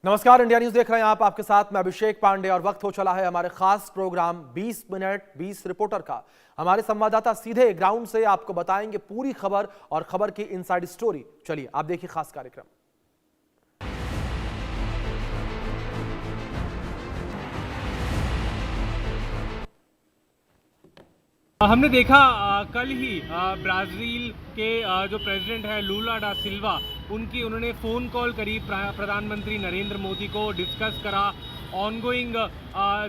नमस्कार, India news देख रहे हैं आप। आपके साथ मैं अभिषेक पांडे और वक्त हो चला है हमारे खास प्रोग्राम 20 मिनट 20 रिपोर्टर का। हमारे संवाददाता सीधे ग्राउंड से आपको बताएंगे पूरी खबर और खबर की इनसाइड स्टोरी। चलिए आप देखिए खास कार्यक्रम। हमने देखा कल ही ब्राज़ील के जो प्रेसिडेंट है लूला डा सिल्वा उन्होंने फ़ोन कॉल करी प्रधानमंत्री नरेंद्र मोदी को, डिस्कस करा ऑनगोइंग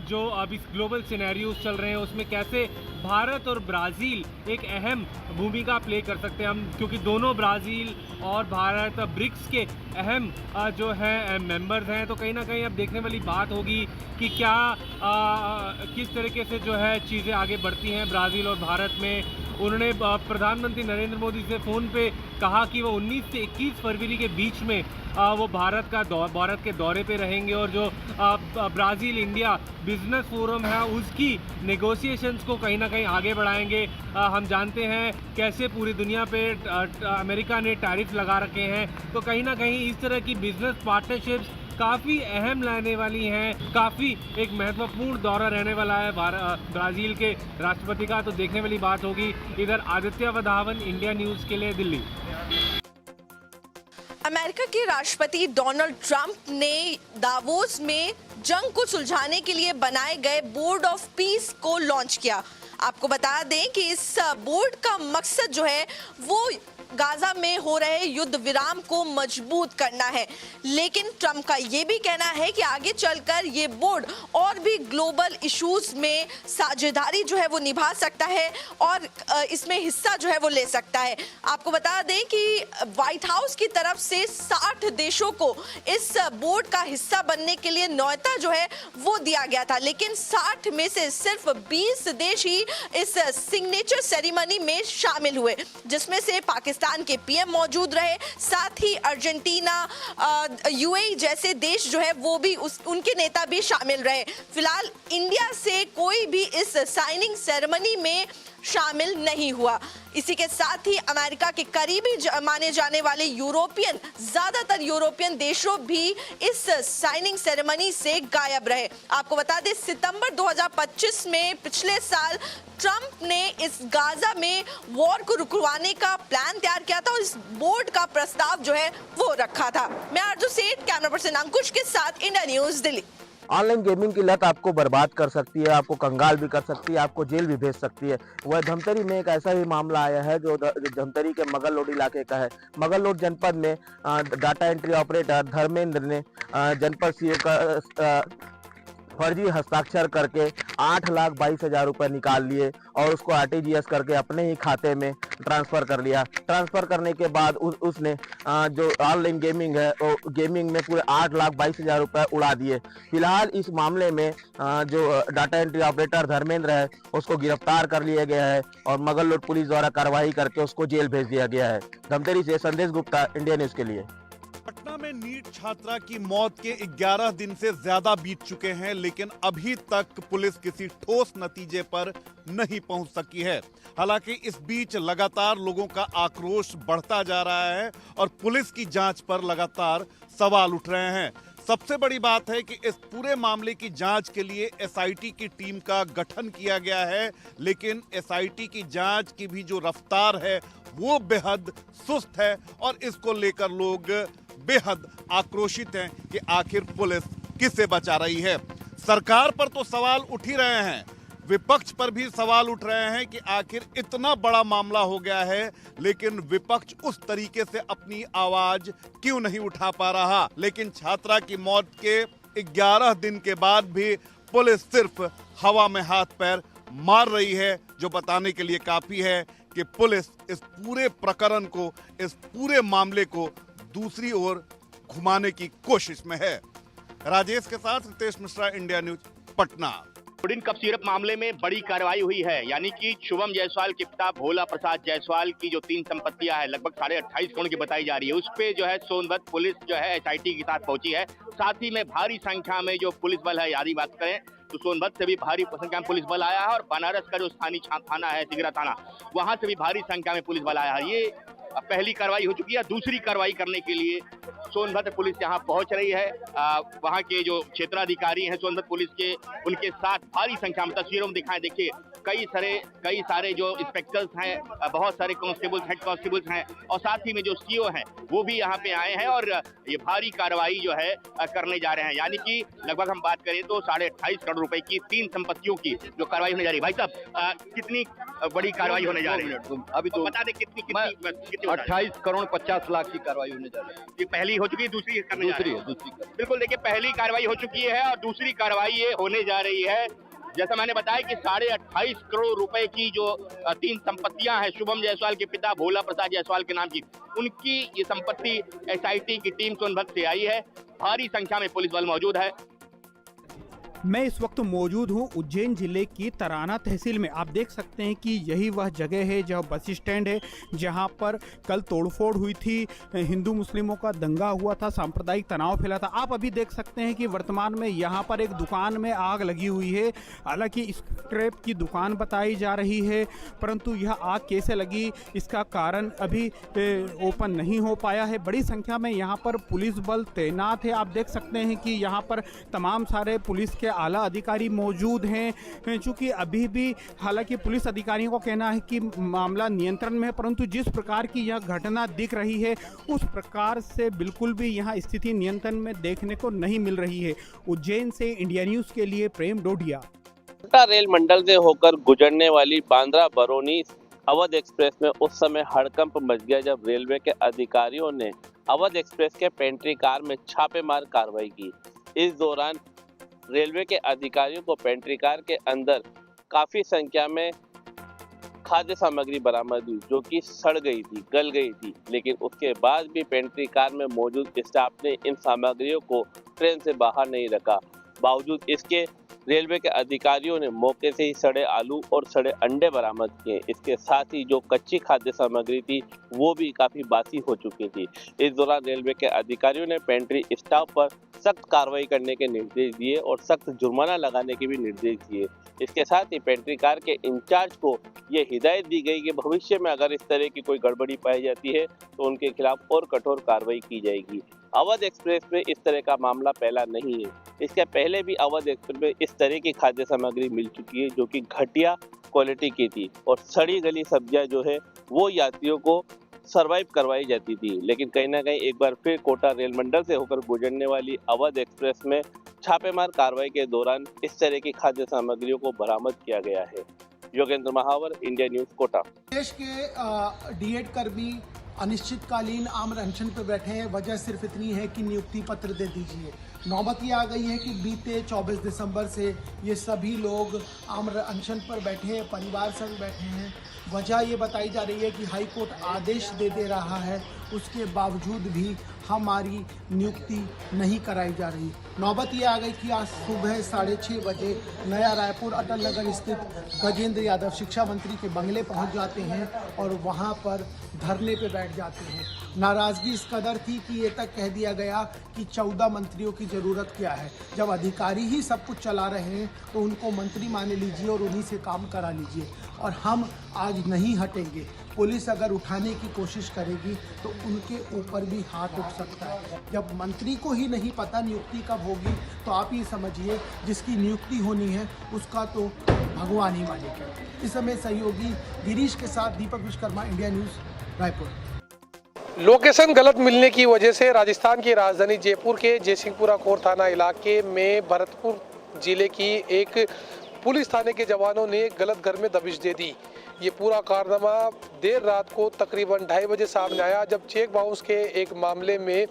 जो अभी ग्लोबल सिनेरियोज चल रहे हैं उसमें कैसे भारत और ब्राज़ील एक अहम भूमिका प्ले कर सकते हैं हम, क्योंकि दोनों ब्राज़ील और भारत ब्रिक्स के अहम जो है मेंबर्स हैं। तो कहीं ना कहीं अब देखने वाली बात होगी कि क्या किस तरीके से जो है चीज़ें आगे बढ़ती हैं ब्राज़ील और भारत में। उन्होंने प्रधानमंत्री नरेंद्र मोदी से फ़ोन पे कहा कि वो 19 से 21 फरवरी के बीच में वो भारत के दौरे पे रहेंगे और जो ब्राज़ील इंडिया बिजनेस फोरम है उसकी नेगोशिएशंस को कहीं ना कहीं आगे बढ़ाएंगे। हम जानते हैं कैसे पूरी दुनिया पे अमेरिका ने टैरिफ लगा रखे हैं, तो कहीं ना कहीं इस तरह की बिजनेस पार्टनरशिप्स काफ़ी अहम रहने वाली हैं। काफ़ी एक महत्वपूर्ण दौरा रहने वाला है ब्राज़ील के राष्ट्रपति का, तो देखने वाली बात होगी। इधर आदित्य वधावन, इंडिया न्यूज़ के लिए, दिल्ली। अमेरिका के राष्ट्रपति डोनाल्ड ट्रंप ने दावोस में जंग को सुलझाने के लिए बनाए गए बोर्ड ऑफ पीस को लॉन्च किया। आपको बता दें कि इस बोर्ड का मकसद जो है वो गाजा में हो रहे युद्ध विराम को मजबूत करना है, लेकिन ट्रंप का ये भी कहना है कि आगे चलकर ये बोर्ड और भी ग्लोबल इश्यूज में साझेदारी जो है वो निभा सकता है और इसमें हिस्सा जो है वो ले सकता है। आपको बता दें कि व्हाइट हाउस की तरफ से 60 देशों को इस बोर्ड का हिस्सा बनने के लिए न्योता जो है वो दिया गया था, लेकिन 60 में से सिर्फ 20 देश ही इस सिग्नेचर सेरेमनी में शामिल हुए, जिसमें से पाकिस्तान के पीएम मौजूद रहे, साथ ही अर्जेंटीना, यूएई जैसे देश जो है वो भी उनके नेता भी शामिल रहे। फिलहाल इंडिया से कोई भी इस साइनिंग सेरेमनी में शामिल नहीं हुआ। इसी के साथ ही अमेरिका के करीबी माने जाने वाले ज्यादातर यूरोपियन देशों भी इस साइनिंग सेरेमनी से गायब रहे। आपको बता दें सितंबर 2025 में पिछले साल ट्रंप ने इस गाजा में वॉर को रुकवाने का प्लान तैयार किया था और इस बोर्ड का प्रस्ताव जो है वो रखा था। मैं आरजू सेठ, कैमरा पर्सन अंकुश के साथ, India news, Delhi. Online gaming की लत आपको बर्बाद कर सकती है, आपको कंगाल भी कर सकती है, आपको जेल भी भेज सकती है। वह धमतरी में एक ऐसा ही मामला आया है जो धमतरी के मगललोड इलाके का है। मगललोड जनपद में डाटा एंट्री ऑपरेटर धर्मेंद्र ने जनपद सीओ का फर्जी हस्ताक्षर करके 8,22,000 रुपए निकाल लिए और उसको आरटीजीएस करके अपने ही खाते में ट्रांसफर कर लिया। ट्रांसफर करने के बाद उसने जो ऑनलाइन गेमिंग है वो गेमिंग में पूरे 8,22,000 रुपए उड़ा दिए। फिलहाल इस मामले में जो डाटा एंट्री ऑपरेटर धर्मेंद्र है उसको गिरफ्तार कर लिया गया है और मगललोड पुलिस द्वारा कार्रवाई करके उसको जेल भेज दिया गया है। धमतरी से संदेश गुप्ता, इंडिया न्यूज के लिए। पटना में नीट छात्रा की मौत के 11 दिन से ज्यादा बीत चुके हैं, लेकिन अभी तक पुलिस किसी ठोस नतीजे पर नहीं पहुंच सकी है। हालांकि इस बीच लगातार लोगों का आक्रोश बढ़ता जा रहा है और पुलिस की जांच पर लगातार सवाल उठ रहे हैं। सबसे बड़ी बात है कि इस पूरे मामले की जांच के लिए एसआईटी की टीम का गठन किया गया है, लेकिन एसआईटी की जांच की भी जो रफ्तार है वो बेहद सुस्त है और इसको लेकर लोग बेहद आक्रोशित हैं कि आखिर पुलिस किसे बचा रही है। सरकार पर तो सवाल उठ ही रहे हैं, विपक्ष पर भी सवाल उठ रहे हैं कि आखिर इतना बड़ा मामला हो गया है लेकिन विपक्ष उस तरीके से अपनी आवाज क्यों नहीं उठा पा रहा। लेकिन छात्रा की मौत के 11 दिन के बाद भी पुलिस सिर्फ हवा में हाथ पैर मार रही है, जो बताने के लिए काफी है कि पुलिस इस पूरे प्रकरण को, इस पूरे मामले को दूसरी ओर घुमाने की कोशिश में है। राजेश के साथ Ritesh Mishra, India news, Patna. Protein cough syrup मामले में बड़ी कार्रवाई हुई है, यानी कि शुभम जायसवाल के पिता भोला प्रसाद जायसवाल की जो 3 संपत्तियां हैं लगभग 28.5 करोड़ की बताई जा रही है, उस पे जो है सोनभद्र पुलिस जो है एसआईटी के साथ पहुंची है। साथ ही में भारी संख्या में जो पुलिस बल है, यारी बात करें तो सोनभद्र से भी भारी संख्या में पुलिस बल आया है और बनारस का जो स्थानीय थाना है, तिगरा थाना, वहां से भी भारी संख्या में पुलिस बल आया है। ये पहली कार्रवाई हो चुकी है। दूसरी कार्रवाई करने के लिए सोनभद्र पुलिस यहाँ पहुंच रही है। वहाँ के जो क्षेत्राधिकारी हैं सोनभद्र पुलिस के, उनके साथ भारी संख्या में, तस्वीरों में दिखाएं, देखिए कई सारे जो इंस्पेक्टर्स हैं, बहुत सारे कांस्टेबल्स, हेड कांस्टेबल्स हैं और साथ ही में जो सीओ हैं वो भी यहाँ पे आए हैं और ये भारी कार्रवाई जो है करने जा रहे हैं। यानी कि लगभग हम बात करें तो 28.5 करोड़ रुपए की 3 संपत्तियों की जो कार्रवाई होने जा रही है। भाई साहब, कितनी बड़ी कार्रवाई होने जा रही है? अभी तो बता दें कितनी 28 करोड़ 50 लाख की कार्रवाई होने जा रही है। ये पहली हो चुकी है, दूसरी करने जा रही है? दूसरी। बिल्कुल, देखिए पहली कार्रवाई हो चुकी है और दूसरी कार्रवाई ये होने जा रही है। जैसा मैंने बताया कि 28.5 करोड़ रुपए की जो 3 संपत्तियां हैं शुभम जायसवाल के पिता भोला प्रसाद जायसवाल के नाम की, उनकी ये संपत्ति एसआईटी की टीम सोनभद्र से आई है। भारी संख्या में पुलिस बल मौजूद है। मैं इस वक्त मौजूद हूं उज्जैन जिले की तराना तहसील में। आप देख सकते हैं कि यही वह जगह है जहां बस स्टैंड है, जहां पर कल तोड़फोड़ हुई थी, हिंदू मुस्लिमों का दंगा हुआ था, सांप्रदायिक तनाव फैला था। आप अभी देख सकते हैं कि वर्तमान में यहां पर एक दुकान में आग लगी हुई है। हालांकि स्क्रैप की दुकान बताई जा रही है, परंतु यह आग कैसे लगी इसका कारण अभी ओपन नहीं हो पाया है। बड़ी संख्या में यहाँ पर पुलिस बल तैनात है। आप देख सकते हैं कि यहाँ पर तमाम सारे पुलिस के आला अधिकारी मौजूद हैं। चूंकि अभी भी हालांकि पुलिस अधिकारियों का कहना है कि मामला नियंत्रण में है, परंतु जिस प्रकार की यह घटना दिख रही है उस प्रकार से बिल्कुल भी यहाँ स्थिति नियंत्रण में देखने को नहीं मिल रही है। उज्जैन से इंडिया न्यूज़ के लिए प्रेम डोडिया। कोटा रेल मंडल से होकर गुजरने वाली बांद्रा बरौनी अवध एक्सप्रेस में उस समय हड़कंप मच गया जब रेलवे के अधिकारियों ने अवध एक्सप्रेस के पेंट्री कार में छापेमार कार्रवाई की। इस दौरान रेलवे के अधिकारियों को पेंट्री कार के अंदर काफी संख्या में खाद्य सामग्री बरामद हुई जो कि सड़ गई थी, गल गई थी, लेकिन उसके बाद भी पेंट्री कार में मौजूद स्टाफ ने इन सामग्रियों को ट्रेन से बाहर नहीं रखा। बावजूद इसके रेलवे के अधिकारियों ने मौके से ही सड़े आलू और सड़े अंडे बरामद किए। इसके साथ ही जो कच्ची खाद्य सामग्री थी वो भी काफी बासी हो चुकी थी। इस दौरान रेलवे के अधिकारियों ने पेंट्री स्टाफ पर सख्त कार्रवाई करने के निर्देश दिए और सख्त जुर्माना लगाने के भी निर्देश दिए। इसके साथ ही पेंट्री कार के इंचार्ज को ये हिदायत दी गई कि भविष्य में अगर इस तरह की कोई गड़बड़ी पाई जाती है तो उनके खिलाफ और कठोर कार्रवाई की जाएगी। अवध एक्सप्रेस में इस तरह का मामला पहला नहीं है। इसके पहले भी अवध एक्सप्रेस में इस तरह की खाद्य सामग्री मिल चुकी है जो कि घटिया क्वालिटी की थी और सड़ी गली सब्जियां जो है वो यात्रियों को सरवाइव करवाई जाती थी। लेकिन कहीं ना कहीं एक बार फिर कोटा रेल मंडल से होकर गुजरने वाली अवध एक्सप्रेस में छापेमार कार्रवाई के दौरान इस तरह की खाद्य सामग्रियों को बरामद किया गया है। योगेंद्र महावर, इंडिया न्यूज, कोटा। देश के डीएड कर्मी अनिश्चितकालीन आम अनशन पर बैठे हैं। वजह सिर्फ इतनी है कि नियुक्ति पत्र दे दीजिए। नौबत ये आ गई है कि बीते 24 दिसंबर से ये सभी लोग आम अनशन पर बैठे हैं, परिवार संग बैठे हैं। वजह ये बताई जा रही है कि हाई कोर्ट आदेश दे रहा है, उसके बावजूद भी हमारी नियुक्ति नहीं कराई जा रही। नौबत ये आ गई कि आज सुबह 6:30 बजे नया रायपुर अटल नगर स्थित गजेंद्र यादव शिक्षा मंत्री के बंगले पहुंच जाते हैं और वहां पर धरने पे बैठ जाते हैं। नाराज़गी इस कदर थी कि ये तक कह दिया गया कि 14 मंत्रियों की ज़रूरत क्या है। जब अधिकारी ही सब कुछ चला रहे हैं तो उनको मंत्री मान लीजिए और उन्हीं से काम करा लीजिए। और हम आज नहीं हटेंगे। पुलिस अगर उठाने की कोशिश करेगी तो उनके ऊपर भी हाथ उठ सकता है। जब मंत्री को ही नहीं पता नियुक्ति कब होगी तो आप ये समझिए जिसकी नियुक्ति होनी है उसका तो भगवान ही मालिक है। इस समय सहयोगी गिरीश के साथ Deepak Vishwakarma, India News, Raipur. Location गलत मिलने की वजह से राजस्थान की राजधानी जयपुर के जयसिंहपुरा कोर थाना इलाके में भरतपुर जिले की एक पुलिस थाने के जवानों ने गलत घर में दबिश दे दी। ये पूरा कारनामा देर रात को तकरीबन 2:30 बजे सामने आया जब चेक बाउंस के एक मामले में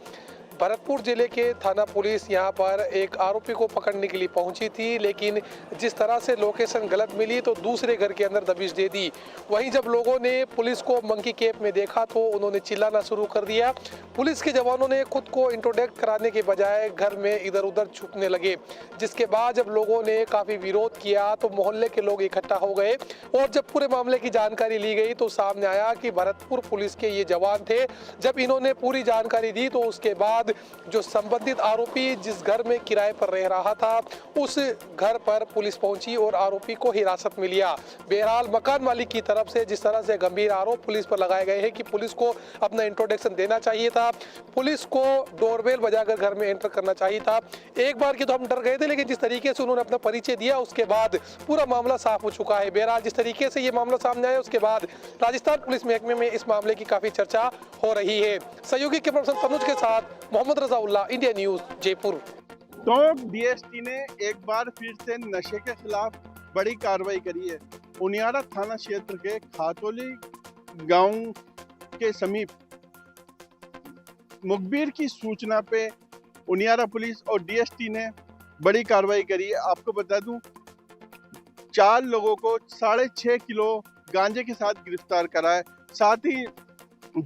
भरतपुर जिले के थाना पुलिस यहां पर एक आरोपी को पकड़ने के लिए पहुंची थी, लेकिन जिस तरह से लोकेशन गलत मिली तो दूसरे घर के अंदर दबिश दे दी। वहीं जब लोगों ने पुलिस को मंकी कैप में देखा तो उन्होंने चिल्लाना शुरू कर दिया। पुलिस के जवानों ने खुद को इंट्रोडक्ट कराने के बजाय घर में इधर उधर छुपने लगे, जिसके बाद जब लोगों ने काफ़ी विरोध किया तो मोहल्ले के लोग इकट्ठा हो गए और जब पूरे मामले की जानकारी ली गई तो सामने आया कि भरतपुर पुलिस के ये जवान थे। जब इन्होंने पूरी जानकारी दी तो उसके बाद बाद जो संबंधित आरोपी जिस घर में किराए पर रह रहा था उस घर पर पुलिस पहुंची और आरोपी को हिरासत में लिया। बहरहाल मकान मालिक की तरफ से जिस तरह से गंभीर आरोप पुलिस पर लगाए गए हैं कि पुलिस को अपना इंट्रोडक्शन देना चाहिए था, पुलिस को डोरबेल बजाकर घर में एंटर करना चाहिए था। एक बार की तो हम डर गए थे, लेकिन जिस तरीके से उन्होंने अपना परिचय दिया उसके बाद पूरा मामला साफ हो चुका है। बहरहाल जिस तरीके से ये मामला सामने आया उसके बाद राजस्थान पुलिस महकमे में इस मामले की काफी चर्चा हो रही है। सहयोगी कैमरा पर्सन तनुज के साथ मोहम्मद रजाउल्लाह, इंडिया न्यूज, जयपुर। तो डीएसटी ने एक बार फिर से नशे के खिलाफ बड़ी कार्रवाई करी है। उनियारा थाना क्षेत्र के खातोली गांव के समीप मुखबिर की सूचना पे उनियारा पुलिस और डीएसटी ने बड़ी कार्रवाई करी है। आपको बता दूं 4 लोगों को 6.5 किलो गांजे के साथ गिरफ्तार करा है। साथ ही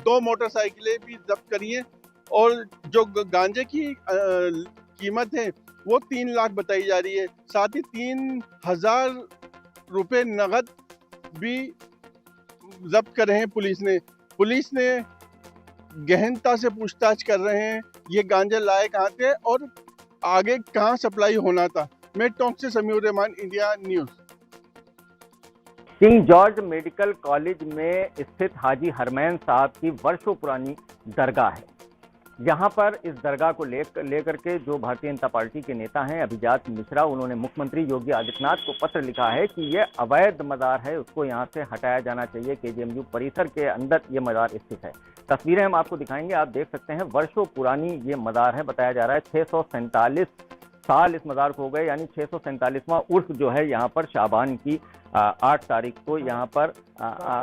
2 मोटरसाइकिलें भी जब्त करी हैं और जो गांजे की कीमत है वो 3 लाख बताई जा रही है। साथ ही 3,000 रुपए नगद भी जब्त कर रहे हैं पुलिस ने गहनता से पूछताछ कर रहे हैं ये गांजा लाए कहाँ थे और आगे कहाँ सप्लाई होना था। मैं टोंक से Samiur Rahman, India News. King George medical college में स्थित हाजी हरमैन साहब की वर्षों पुरानी दरगाह है। यहाँ पर इस दरगाह को लेकर के जो भारतीय जनता पार्टी के नेता हैं अभिजात मिश्रा, उन्होंने मुख्यमंत्री योगी आदित्यनाथ को पत्र लिखा है कि ये अवैध मज़ार है, उसको यहाँ से हटाया जाना चाहिए। केजीएमयू परिसर के अंदर ये मज़ार स्थित है। तस्वीरें हम आपको दिखाएंगे, आप देख सकते हैं वर्षों पुरानी ये मज़ार है। बताया जा रहा है 647 साल इस मज़ार को हो गए, यानी 647वां उर्स जो है यहाँ पर शाबान की 8 तारीख को यहाँ पर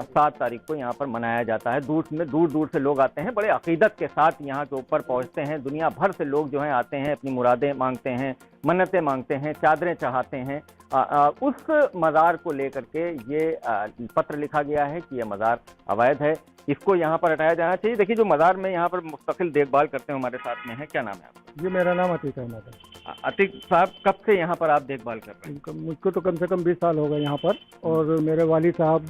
7 तारीख को यहाँ पर मनाया जाता है। दूर दूर से लोग आते हैं, बड़े अकीदत के साथ यहाँ के ऊपर पहुँचते हैं। दुनिया भर से लोग जो हैं आते हैं, अपनी मुरादें मांगते हैं, मन्नतें मांगते हैं, चादरें चढ़ाते हैं। उस मज़ार को लेकर के ये पत्र लिखा गया है कि यह मज़ार अवैध है, इसको यहाँ पर हटाया जाना चाहिए। देखिए जो मज़ार में यहाँ पर मुस्तकिल देखभाल करते हैं हमारे साथ में है, क्या नाम है आपका? जी मेरा नाम अतीक अहमद है। अतीक साहब, कब से यहाँ पर आप देखभाल कर रहे हैं? मुझको तो कम से कम 20 साल हो गए यहाँ पर, और मेरे वालिद साहब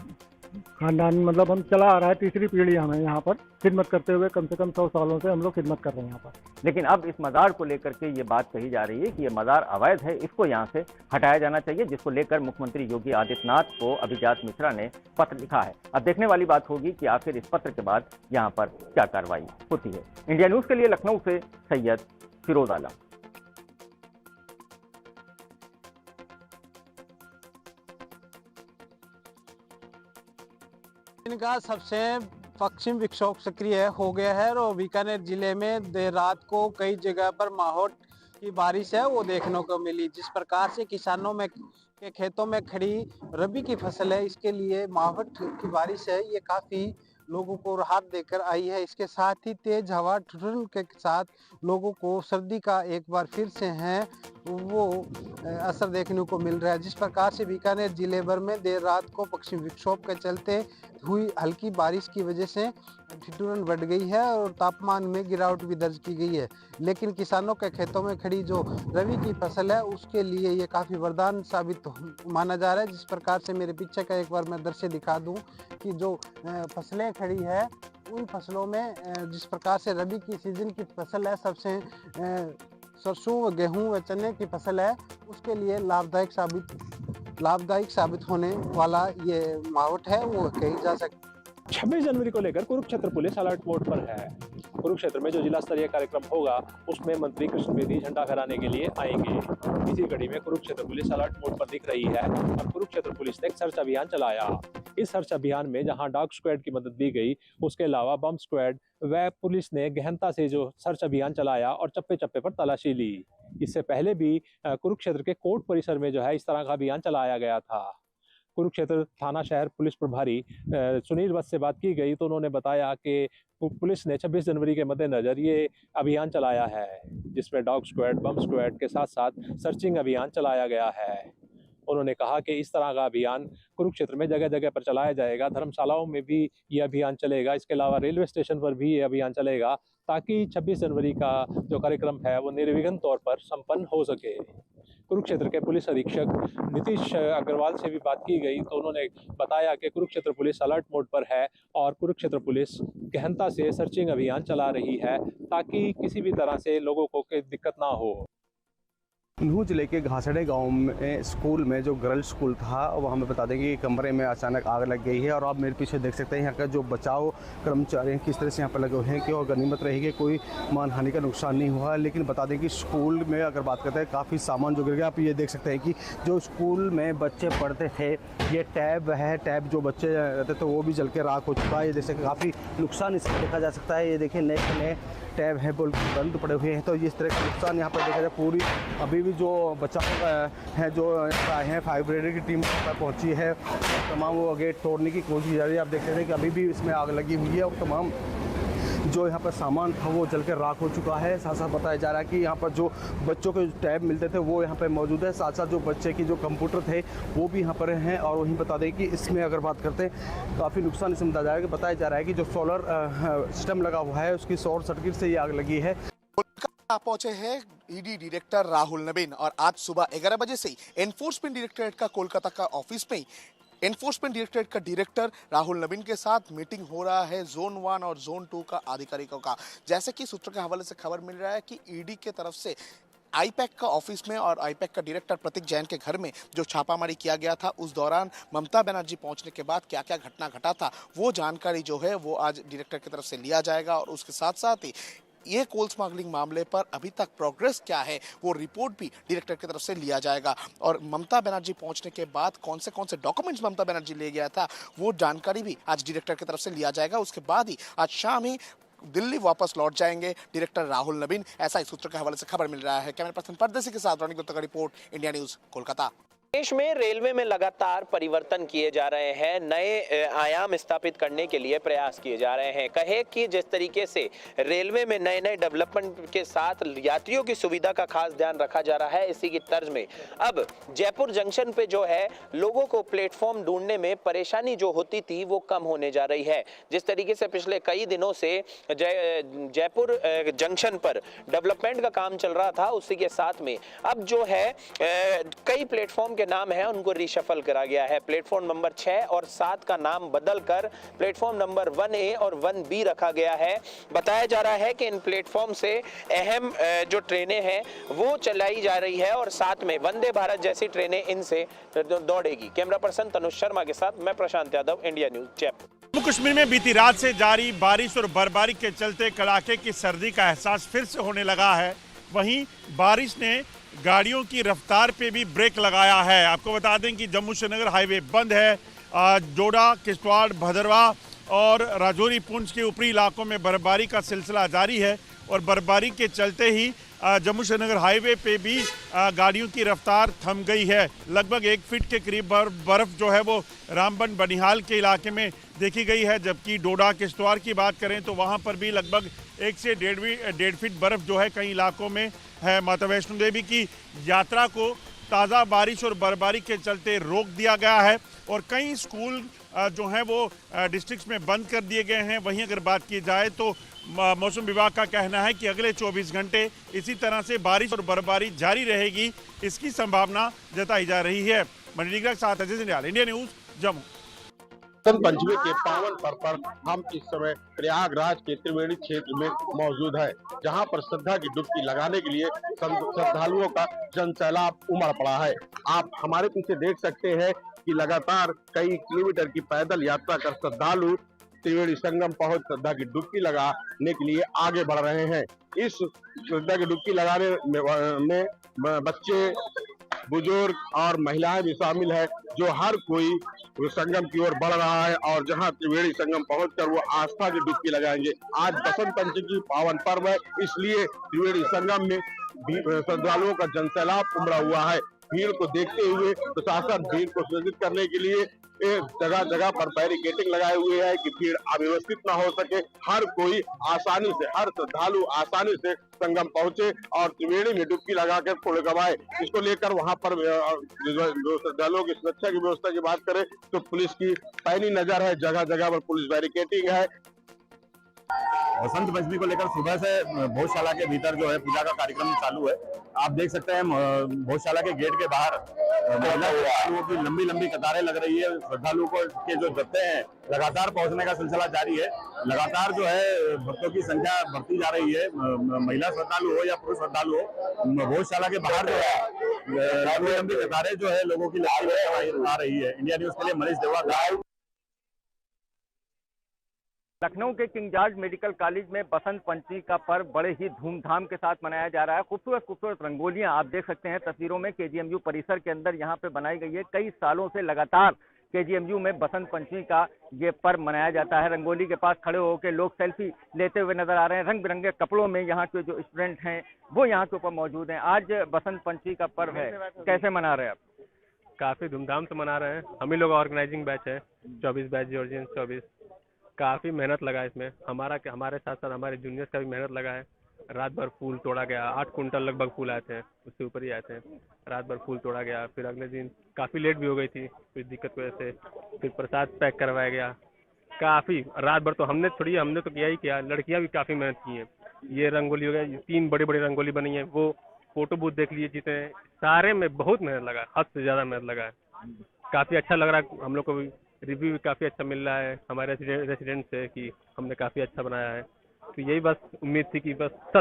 खानदान मतलब हम चला आ रहा है, तीसरी पीढ़ी हमें यहाँ पर खिदमत करते हुए कम से कम 100 सालों से हम लोग खिदमत कर रहे हैं यहाँ पर। लेकिन अब इस मज़ार को लेकर के ये बात कही जा रही है कि ये मज़ार अवैध है, इसको यहाँ से हटाया जाना चाहिए, जिसको लेकर मुख्यमंत्री योगी आदित्यनाथ को अभिजात मिश्रा ने पत्र लिखा है। अब देखने वाली बात होगी कि आखिर इस पत्र के बाद यहाँ पर क्या कार्रवाई होती है। इंडिया न्यूज़ के लिए लखनऊ से सैयद फिरोज आलम। इनका सबसे पश्चिम विक्षोभ सक्रिय हो गया है और बीकानेर जिले में देर रात को कई जगह पर माहौल की बारिश है वो देखने को मिली। जिस प्रकार से किसानों में के खेतों में खड़ी रबी की फसल है, इसके लिए माहौल की बारिश है, ये काफ़ी लोगों को राहत देकर आई है। इसके साथ ही तेज हवा ठुठुर के साथ लोगों को सर्दी का एक बार फिर से है वो असर देखने को मिल रहा है। जिस प्रकार से बीकानेर जिले भर में देर रात को पश्चिम विक्षोभ के चलते हुई हल्की बारिश की वजह से ठिठुरन बढ़ गई है और तापमान में गिरावट भी दर्ज की गई है। लेकिन किसानों के खेतों में खड़ी जो रबी की फसल है उसके लिए ये काफ़ी वरदान साबित माना जा रहा है। जिस प्रकार से मेरे पीछे का एक बार मैं दृश्य दिखा दूं कि जो फसलें खड़ी है उन फसलों में जिस प्रकार से रबी की सीजन की फसल है, सबसे सरसों व गेहूं व चने की फसल है, उसके लिए लाभदायक साबित होने वाला ये माहौल है वो कही जा सकती है। 26 जनवरी को लेकर कुरुक्षेत्र पुलिस अलर्ट मोड पर है। कुरुक्षेत्र में जो जिला स्तरीय कार्यक्रम होगा उसमें मंत्री कृष्ण बेदी झंडा फहराने के लिए आएंगे। इसी कड़ी में कुरुक्षेत्र पुलिस अलर्ट मोड पर दिख रही है और कुरुक्षेत्र पुलिस ने एक सर्च अभियान चलाया। इस सर्च अभियान में जहां डॉग स्क्वाड की मदद दी गई, उसके अलावा बम स्क्वाड व पुलिस ने गहनता से जो सर्च अभियान चलाया और चप्पे चप्पे पर तलाशी ली। इससे पहले भी कुरुक्षेत्र के कोर्ट परिसर में जो है इस तरह का अभियान चलाया गया था। कुरुक्षेत्र थाना शहर पुलिस प्रभारी सुनील वत्स से बात की गई तो उन्होंने बताया कि पुलिस ने 26 जनवरी के मद्देनजर ये अभियान चलाया है, जिसमें डॉग स्क्वाड, बम स्क्वाड के साथ साथ सर्चिंग अभियान चलाया गया है। उन्होंने कहा कि इस तरह का अभियान कुरुक्षेत्र में जगह जगह पर चलाया जाएगा, धर्मशालाओं में भी ये अभियान चलेगा, इसके अलावा रेलवे स्टेशन पर भी ये अभियान चलेगा ताकि 26 जनवरी का जो कार्यक्रम है वो निर्विघ्न तौर पर संपन्न हो सके। कुरुक्षेत्र के पुलिस अधीक्षक नीतीश अग्रवाल से भी बात की गई तो उन्होंने बताया कि कुरुक्षेत्र पुलिस अलर्ट मोड पर है और कुरुक्षेत्र पुलिस गहनता से सर्चिंग अभियान चला रही है ताकि किसी भी तरह से लोगों को कोई दिक्कत ना हो। नूह जिले के घासड़े गांव में स्कूल में जो गर्ल्स स्कूल था वहाँ में बता दें कि कमरे में अचानक आग लग गई है और आप मेरे पीछे देख सकते हैं यहाँ का जो बचाव कर्मचारी हैं किस तरह से यहाँ पर लगे हुए हैं कि और गनीमत रही कि कोई मानहानि का नुकसान नहीं हुआ। लेकिन बता दें कि स्कूल में अगर बात करते हैं काफ़ी सामान जो गिर गया। आप ये देख सकते हैं कि जो स्कूल में बच्चे पढ़ते थे ये टैब है, टैब जो बच्चे रहते थे वो भी जल के राख हो चुका है। ये देख सकते काफ़ी नुकसान इसमें देखा जा सकता है। ये देखिए नए टैब है वो बंद पड़े हुए हैं तो इस तरह का नुकसान यहाँ पर देखा जाए। पूरी अभी भी जो बचाव है जो आए हैं फायर ब्रिगेड की टीम पर पहुँची है, तमाम वो गेट तोड़ने की कोशिश जा रही है। आप देख सकते हैं कि अभी भी इसमें आग लगी हुई है और तमाम जो यहाँ पर सामान था वो जल कर राख हो चुका है। साथ साथ बताया जा रहा है कि यहाँ पर जो बच्चों के टैब मिलते थे वो यहाँ पर मौजूद है। साथ साथ जो बच्चे की जो कंप्यूटर थे वो भी यहाँ पर हैं। और वहीं बता दें कि इसमें अगर बात करते हैं काफ़ी नुकसान इसमें बताया जा रहा है कि जो सोलर सिस्टम लगा हुआ है उसकी शॉर्ट सर्किट से ये आग लगी है। पहुंचे हैं ईडी डायरेक्टर राहुल नवीन और आज सुबह 11 बजे से एनफोर्समेंट डायरेक्टरेट का कोलकाता का ऑफिस में एनफोर्समेंट डायरेक्टरेट का डायरेक्टर राहुल नवीन के साथ मीटिंग हो रहा है जोन 1 और जोन 2 का आधिकारिकों का। जैसे कि सूत्रों के हवाले से खबर मिल रहा है कि ईडी के तरफ से आईपैक का ऑफिस में और आईपैक का डायरेक्टर प्रतीक जैन के घर में जो छापामारी किया गया था उस दौरान ममता बनर्जी पहुंचने के बाद क्या क्या घटना घटा था वो जानकारी जो है वो आज डायरेक्टर की तरफ से लिया जाएगा। और उसके साथ साथ ही ये कोल स्मगलिंग मामले पर अभी तक प्रोग्रेस क्या है वो रिपोर्ट भी डायरेक्टर की तरफ से लिया जाएगा। और ममता बनर्जी पहुंचने के बाद कौन से डॉक्यूमेंट्स ममता बनर्जी ले गया था वो जानकारी भी आज डायरेक्टर की तरफ से लिया जाएगा। उसके बाद ही आज शाम ही दिल्ली वापस लौट जाएंगे डायरेक्टर राहुल नवीन, ऐसा ही सूत्रों के हवाले से खबर मिल रहा है। कैमरा पर्सन परदेसी के साथ रोनिक गुप्ता का रिपोर्ट, इंडिया न्यूज, कोलकाता। देश में रेलवे में लगातार परिवर्तन किए जा रहे हैं, नए आयाम स्थापित करने के लिए प्रयास किए जा रहे हैं। कहे कि जिस तरीके से रेलवे में नए डेवलपमेंट के साथ यात्रियों की सुविधा का खास ध्यान रखा जा रहा है, इसी की तर्ज में अब जयपुर जंक्शन पे जो है लोगों को प्लेटफॉर्म ढूंढने में परेशानी जो होती थी वो कम होने जा रही है। जिस तरीके से पिछले कई दिनों से जयपुर जंक्शन पर डेवलपमेंट का काम चल रहा था, उसी के साथ में अब जो है कई प्लेटफॉर्म के नाम है उनको रिशफल करा गया है। प्लेटफॉर्म नंबर 6 और 7 का नाम बदलकर प्लेटफॉर्म नंबर 1A और 1B रखा गया है। बताया जा रहा है कि इन प्लेटफॉर्म से अहम जो ट्रेनें हैं वो चलाई जा रही है और साथ में वंदे भारत जैसी ट्रेनें इनसे दौड़ेगी। कैमरा पर्सन तनुष शर्मा के साथ मैं प्रशांत यादव, इंडिया न्यूज, जयपुर। जम्मू कश्मीर में बीती रात से जारी बारिश और बर्फबारी के चलते कड़ाके की सर्दी का एहसास फिर से होने लगा है। वहीं बारिश ने गाड़ियों की रफ्तार पे भी ब्रेक लगाया है। आपको बता दें कि जम्मू श्रीनगर हाईवे बंद है। डोडा, किश्तवाड़, भदरवा और राजौरी, पुंछ के ऊपरी इलाकों में बर्फबारी का सिलसिला जारी है और बर्फबारी के चलते ही जम्मू श्रीनगर हाईवे पे भी गाड़ियों की रफ्तार थम गई है। लगभग 1 फीट के करीब बर्फ जो है वो रामबन बनिहाल के इलाके में देखी गई है। जबकि डोडा, किश्तवाड़ की बात करें तो वहाँ पर भी लगभग 1 से 1.5 फीट बर्फ जो है कई इलाकों में है। माता वैष्णो देवी की यात्रा को ताज़ा बारिश और बर्फबारी के चलते रोक दिया गया है और कई स्कूल जो हैं वो डिस्ट्रिक्ट्स में बंद कर दिए गए हैं। वहीं अगर बात की जाए तो मौसम विभाग का कहना है कि अगले 24 घंटे इसी तरह से बारिश और बर्फबारी जारी रहेगी, इसकी संभावना जताई जा रही है। मणिडीगरा के साथ अजय सिंधियाल, इंडिया न्यूज, जम्मू। बसंत पंचमी के पावन पर्व पर हम इस समय प्रयागराज के त्रिवेणी क्षेत्र में मौजूद है, जहां पर श्रद्धा की डुबकी लगाने के लिए श्रद्धालुओं का जनसैलाब उमड़ पड़ा है। आप हमारे पीछे देख सकते हैं कि लगातार कई किलोमीटर की पैदल यात्रा कर श्रद्धालु त्रिवेणी संगम पहुंच श्रद्धा की डुबकी लगाने के लिए आगे बढ़ रहे हैं। इस श्रद्धा की डुबकी लगाने में बच्चे, बुजुर्ग और महिलाएं भी शामिल है, जो हर कोई संगम की ओर बढ़ रहा है और जहां त्रिवेणी संगम पहुंचकर वो आस्था की डुबकी लगाएंगे। आज बसंत पंचमी पावन पर्व है, इसलिए त्रिवेणी संगम में श्रद्धालुओं का जनसैलाब उमड़ा हुआ है। भीड़ को देखते हुए प्रशासन भीड़ को सुनिश्चित करने के लिए जगह जगह पर बैरिकेडिंग लगाए हुए है कि भीड़ अव्यवस्थित न हो सके। हर कोई आसानी से, हर श्रद्धालु आसानी से संगम पहुंचे और त्रिवेणी में डुबकी लगाकर पुण्य कमाए। इसको लेकर वहां पर जो श्रद्धालुओं की सुरक्षा की व्यवस्था की बात करें तो पुलिस की पैनी नजर है, जगह जगह पर पुलिस बैरिकेडिंग है। बसंत पंचमी को लेकर सुबह से भोजशाला के भीतर जो है पूजा का कार्यक्रम चालू है। आप देख सकते हैं भोजशाला के गेट के बाहर महिला श्रद्धालुओं की लंबी लंबी कतारें लग रही है। श्रद्धालुओं के जो जत्थे हैं लगातार पहुंचने का सिलसिला जारी है। लगातार जो है भक्तों की संख्या बढ़ती जा रही है। महिला श्रद्धालु हो या पुरुष श्रद्धालु हो, भोजशाला के बाहर जो है लंबी लंबी कतारें जो है लोगों की आ रही है। इंडिया न्यूज के लिए मनीष देवड़ा। लखनऊ के किंग जॉर्ज मेडिकल कॉलेज में बसंत पंचमी का पर्व बड़े ही धूमधाम के साथ मनाया जा रहा है। खूबसूरत खूबसूरत रंगोलियां आप देख सकते हैं तस्वीरों में। केजीएमयू परिसर के अंदर यहां पे बनाई गई है। कई सालों से लगातार केजीएमयू में बसंत पंचमी का ये पर्व मनाया जाता है। रंगोली के पास खड़े होकर लोग सेल्फी लेते हुए नजर आ रहे हैं। रंग बिरंगे कपड़ों में यहाँ के जो स्टूडेंट हैं वो यहाँ के ऊपर मौजूद हैं। आज बसंत पंचमी का पर्व है, कैसे मना रहे हैं आप? काफी धूमधाम से मना रहे हैं। हम ही लोग ऑर्गेनाइजिंग बैच है, 24 बैच जॉर्जियन 24। काफी मेहनत लगा इसमें, हमारे साथ साथ हमारे जूनियर्स का भी मेहनत लगा है। रात भर फूल तोड़ा गया, 8 कुंटल लगभग फूल आए थे, उससे ऊपर ही आए थे। रात भर फूल तोड़ा गया। फिर अगले दिन काफी लेट भी हो गई थी कुछ दिक्कत की वजह से। फिर प्रसाद पैक करवाया गया। काफी रात भर तो हमने तो किया ही किया। लड़कियां भी काफी मेहनत की है। ये रंगोली हो गया, 3 बड़ी बड़ी रंगोली बनी है। वो फोटो बूथ देख लीजिए, जितने सारे में बहुत मेहनत लगा, हद से ज्यादा मेहनत लगा है। काफी अच्छा लग रहा है। हम लोग को भी रिव्यू भी काफ़ी अच्छा मिल रहा है हमारे रेसिडेंट से कि हमने काफ़ी अच्छा बनाया है। तो यही बस उम्मीद थी कि बस सब